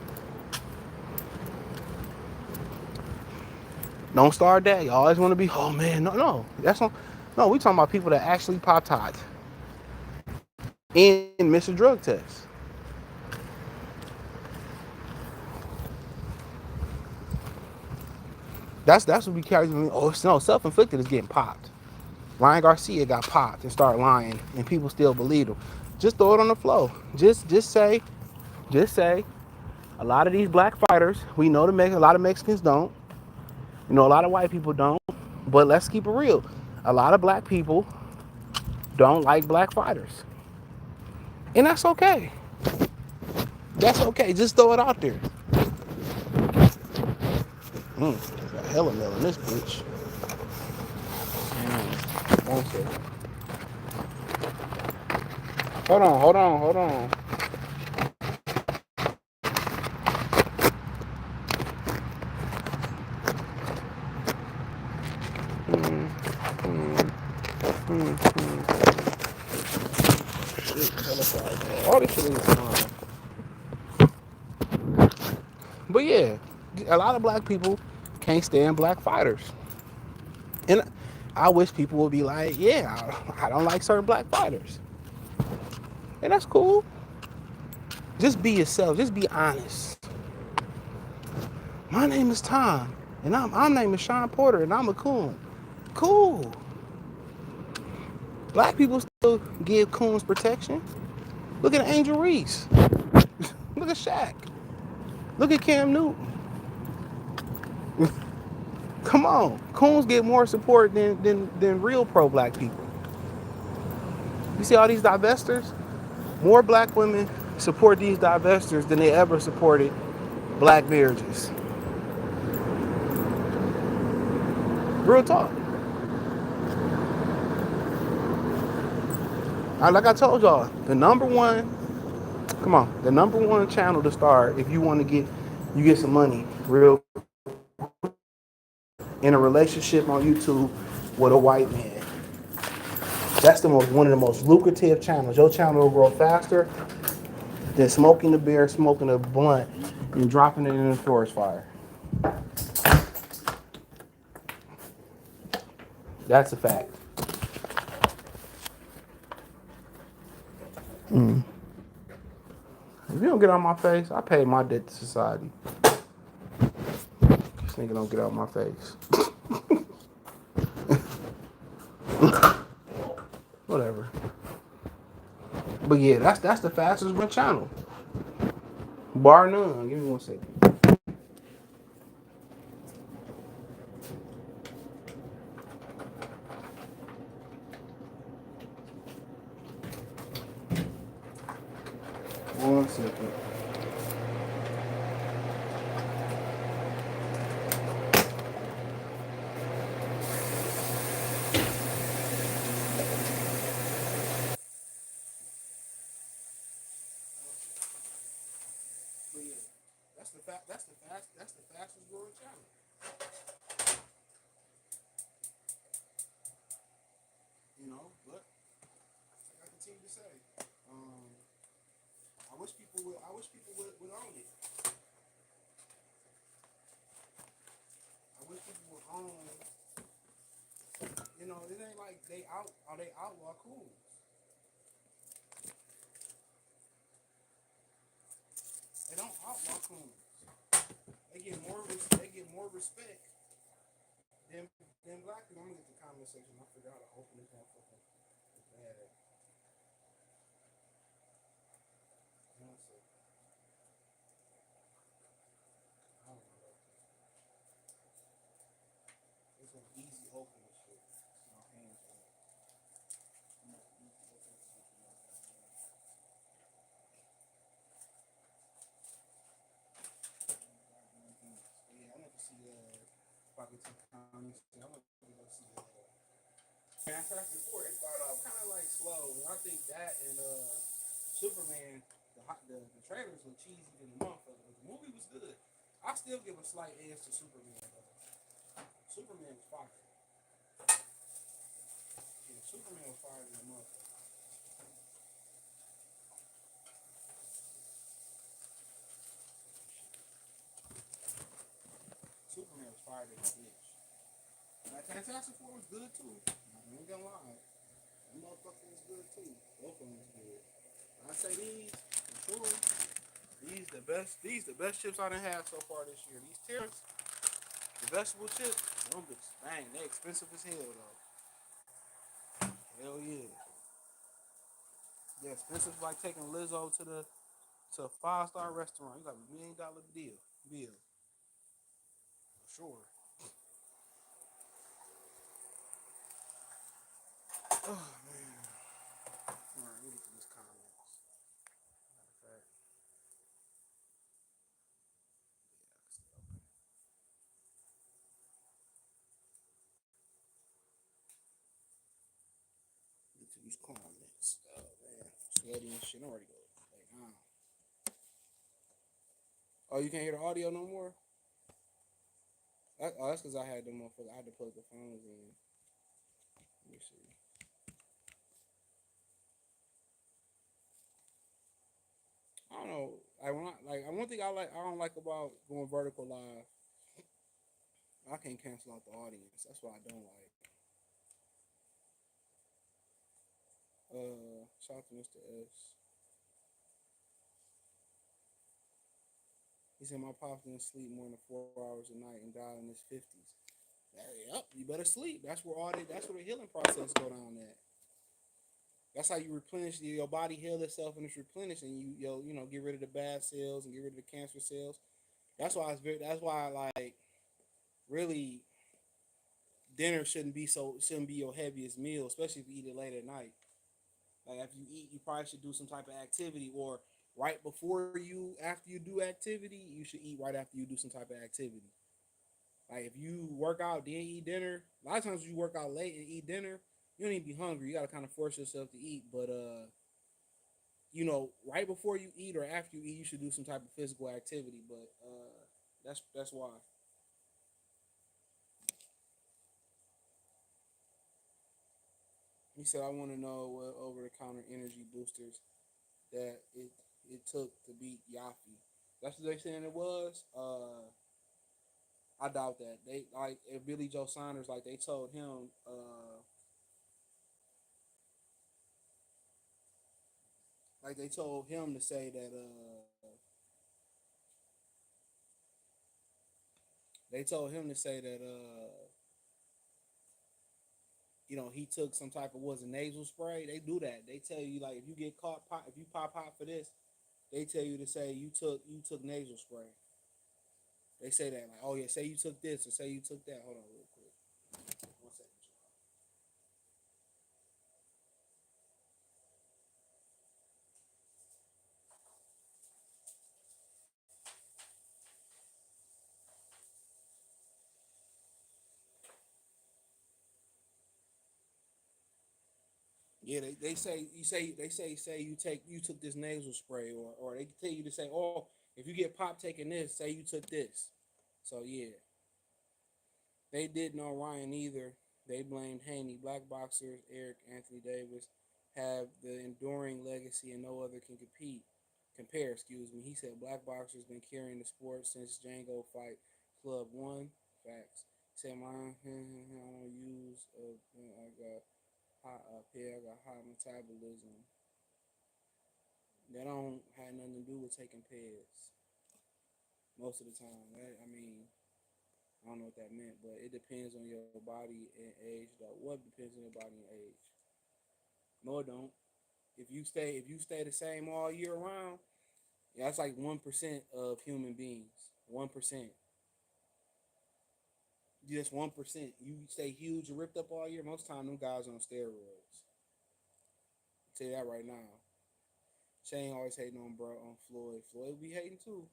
[SPEAKER 1] Don't start that. You always want to be, oh man, no. That's not, no, we talking about people that actually pop tots and miss a drug test. That's what we carry. Oh, it's no, self-inflicted is getting popped. Ryan Garcia got popped and started lying, and people still believe him. Just throw it on the floor. Just say, a lot of these black fighters, we know a lot of Mexicans don't. You know, a lot of white people don't. But let's keep it real. A lot of black people don't like black fighters. And that's okay. That's okay. Just throw it out there. Got hella mail in this bitch. One second. Hold on. All this shit is But yeah, a lot of black people can't stand black fighters. And I wish people would be like, yeah, I don't like certain black fighters. And that's cool. Just be yourself. Just be honest. My name is Tom, and my name is Sean Porter, and I'm a coon. Cool. Black people still give coons protection. Look at Angel Reese. Look at Shaq. Look at Cam Newton. Come on. Coons get more support than real pro-black people. You see all these divestors? More black women support these divestors than they ever supported black marriages. Real talk. Like I told y'all, the number one channel to start if you want to get some money real in a relationship on YouTube with a white man. That's one of the most lucrative channels. Your channel will grow faster than smoking the beer, smoking a blunt, and dropping it in the forest fire. That's a fact. If you don't get out my face, I pay my debt to society. This nigga don't get out my face. Whatever. But yeah, that's the fastest growing channel. Bar none. Give me 1 second. One second. But yeah, that's the fastest growing channel. You know, but like I continue to say, I wish people would own it. I wish people would own. You know, it ain't like they outlaw cool. They don't outlaw cool. They get more respect than black people. I'm gonna get the comment section. I forgot to open this motherfucker. Bad at. I don't know. It's an easy open this shit. My hands on it. Yeah, I want to see if I get some comments. I want to go see Fantastic Four. It started off kind of like slow, and I think that and Superman, the trailers were cheesy than the motherfucker, but the movie was good. I still give a slight edge to Superman though. Superman was fire. Yeah, Superman was fire than the motherfucker. fire than the dish. That Fantastic Four was good too. I ain't gonna lie. That motherfucker was good too. Both of them was good. I say these, for sure. These the best chips I done had so far this year. These Terence, the vegetable chips, them bitches, bang, they expensive as hell though. Hell yeah. Yeah, expensive like taking Lizzo to a 5-star restaurant. You got a $1 million bill. For sure. Oh man. Alright, let me get to these comments. Matter of fact. Yeah, I can stay open. Get to these comments. Oh man. Sweaty and shit. I'm already go. Like, oh, you can't hear the audio no more? That's because I had the motherfucker. I had to plug the phones in. Let me see. I don't know. One thing I don't like about going vertical live. I can't cancel out the audience. That's what I don't like. Shout out to Mr. S. He said my pops didn't sleep more than 4 hours a night and died in his 50s. Yep, you better sleep. That's where the healing process go down at. That's how you replenish your body, heal itself, and it's replenished, and you get rid of the bad cells and get rid of the cancer cells. That's why like really dinner shouldn't be your heaviest meal, especially if you eat it late at night. Like if you eat, you probably should do some type of activity, or right before after you do activity, you should eat right after you do some type of activity. Like if you work out then eat dinner, a lot of times you work out late and eat dinner, you don't even be hungry. You gotta kind of force yourself to eat. But right before you eat or after you eat, you should do some type of physical activity. But that's why. He said, I want to know what over-the-counter energy boosters that it took to beat Yafi. That's what they saying it was. I doubt that. They like if Billy Joe Saunders, like they told him, like they told him to say that they told him to say that he took some type of was a nasal spray. They do that. They tell you like if you get caught if you pop hot for this, they tell you to say you took nasal spray. They say that like, oh yeah, say you took this or say you took that. Hold on real quick. 1 second. Yeah, they say you took this nasal spray or they tell you to say, oh, if you get pop taking this, say you took this. So yeah. They didn't know Ryan either. They blamed Haney. Black boxers Eric Anthony Davis have the enduring legacy and no other can compare, excuse me. He said black boxers been carrying the sport since Django Fight Club 1. Facts. He said I don't use I got high I got high metabolism. That don't have nothing to do with taking PEDs most of the time. I don't know what that meant, but it depends on your body and age. Though, what depends on your body and age? No, it don't. If you stay the same all year round, yeah, that's like 1% of human beings. 1%. Just 1%. You stay huge and ripped up all year. Most time, them guys on steroids. I'll tell you that right now. Shane always hating on Floyd. Floyd be hating too.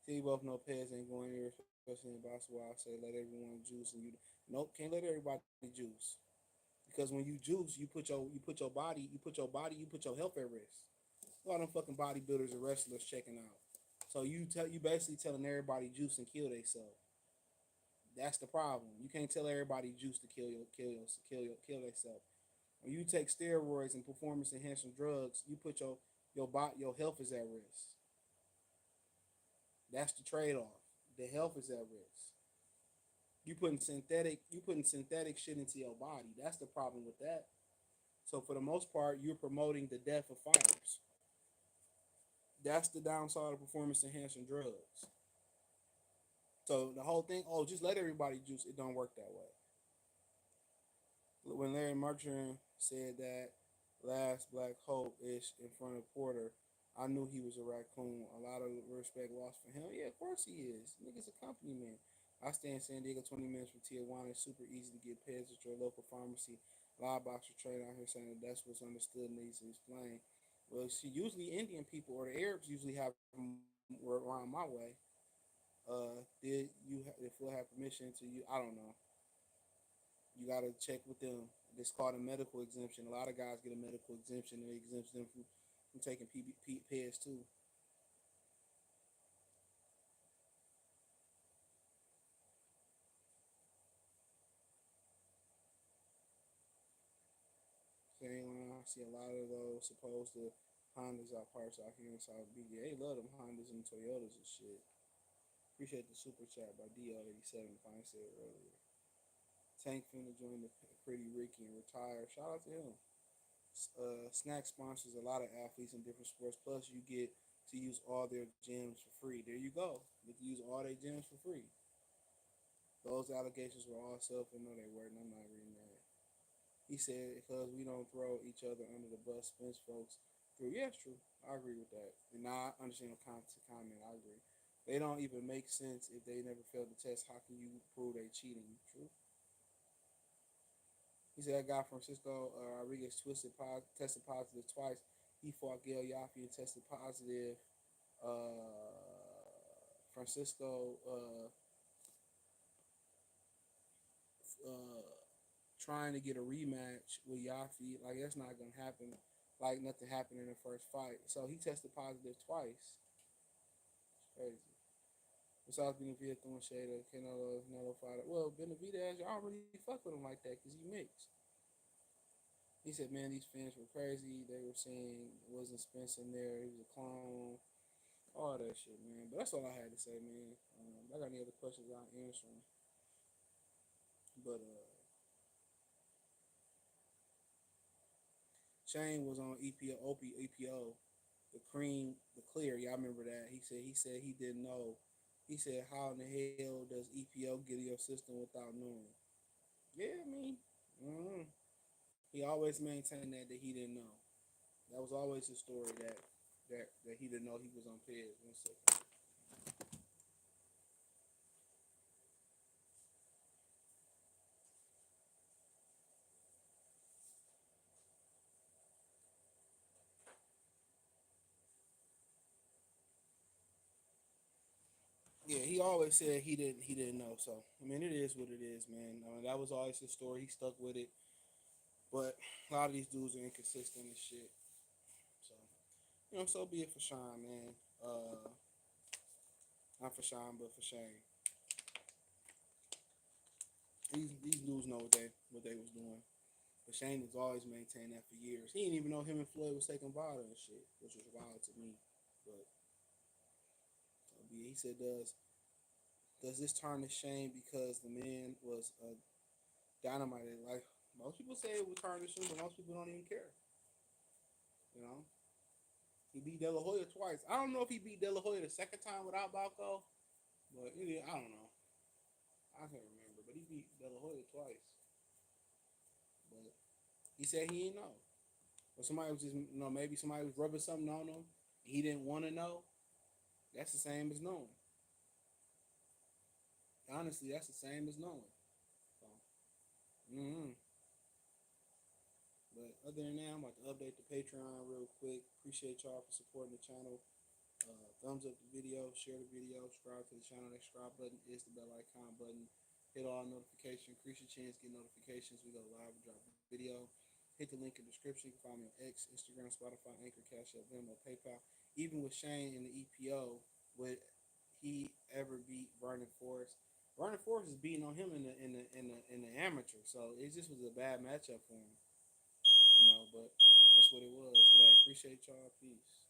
[SPEAKER 1] See, both know Pez ain't going anywhere, especially in basketball. I say let everyone juice and you. Nope, can't let everybody juice. Because when you juice, you put your health at risk. A lot of them fucking bodybuilders and wrestlers checking out. So you basically telling everybody juice and kill themselves. That's the problem. You can't tell everybody juice to kill themselves. When you take steroids and performance enhancing drugs, you put your health is at risk. That's the trade off. The health is at risk. You putting synthetic shit into your body. That's the problem with that. So for the most part, you're promoting the death of fibers. That's the downside of performance enhancing drugs. So the whole thing, oh, just let everybody juice. It don't work that way. When Larry Marchand said that last Black Hope ish in front of Porter, I knew he was a raccoon. A lot of respect lost for him. Yeah, of course he is. Nigga's a company man. I stay in San Diego, 20 minutes from Tijuana. It's super easy to get PEDs at your local pharmacy. Live boxer trade out here saying that that's what's understood and needs to explain. Well, see, usually Indian people or the Arabs usually have them around my way. If you'll have permission to you? I don't know. You got to check with them. It's called a medical exemption. A lot of guys get a medical exemption and it exempts them from taking PEDs too. I see a lot of those supposed to Hondas out parts out here in South Beach. They love them Hondas and Toyotas and shit. Appreciate the super chat by DL87 if I ain't said it earlier. Tank finna join the Pretty Ricky and retire. Shout out to him. SNAC sponsors a lot of athletes in different sports. Plus, you get to use all their gyms for free. There you go. You get to use all their gyms for free. Those allegations were all self and no, they weren't. I'm not reading that. He said, because we don't throw each other under the bus, Spence folks through. Yeah, it's true. I agree with that. And now I understand the comment. I agree. They don't even make sense if they never failed the test. How can you prove they cheating? True. He said that guy from Francisco Rodriguez tested positive twice. He fought Gail Yaffe and tested positive. Francisco trying to get a rematch with Yaffe. Like, that's not going to happen. Like, nothing happened in the first fight. So he tested positive twice. It's crazy. Besides Benavidez throwing shade at Canelo fighter. Well, Benavidez, y'all really fuck with him like that because he mixed. He said, man, these fans were crazy. They were saying it wasn't Spence in there. He was a clone. All that shit, man. But that's all I had to say, man. If I got any other questions, I'll answer them. But Shane was on EPO, the clear. Y'all remember that? He said he didn't know. He said, how in the hell does EPO get in your system without knowing? Yeah, I mean, he always maintained that he didn't know. That was always his story that he didn't know he was on PEDs. 1 second. Yeah, he always said he didn't know. So I mean, it is what it is, man. That was always his story. He stuck with it. But a lot of these dudes are inconsistent and shit. So so be it for Sean, man. Not for Sean, but for Shane. These dudes know what they was doing. But Shane has always maintained that for years. He didn't even know him and Floyd was taking Vada and shit, which was wild to me. But he said, does this tarnish Shane because the man was dynamite? Like most people say it would tarnish him, but most people don't even care. You know, he beat De La Hoya twice. I don't know if he beat De La Hoya the second time without Balco, but I don't know. I can't remember, but he beat De La Hoya twice. But he said he didn't know. But somebody was just, maybe somebody was rubbing something on him. He didn't want to know. That's the same as knowing. Honestly, that's the same as knowing. So, But other than that, I'm about to update the Patreon real quick. Appreciate y'all for supporting the channel. Thumbs up the video, share the video, subscribe to the channel. That subscribe button is the bell icon button. Hit all notifications. Increase your chance to get notifications. We go live and drop a video. Hit the link in the description. You can find me on X, Instagram, Spotify, Anchor, Cash App, Venmo, PayPal. Even with Shane in the EPO, would he ever beat Vernon Forrest? Vernon Forrest is beating on him in the amateur, so it just was a bad matchup for him. But that's what it was. But I appreciate y'all. Peace.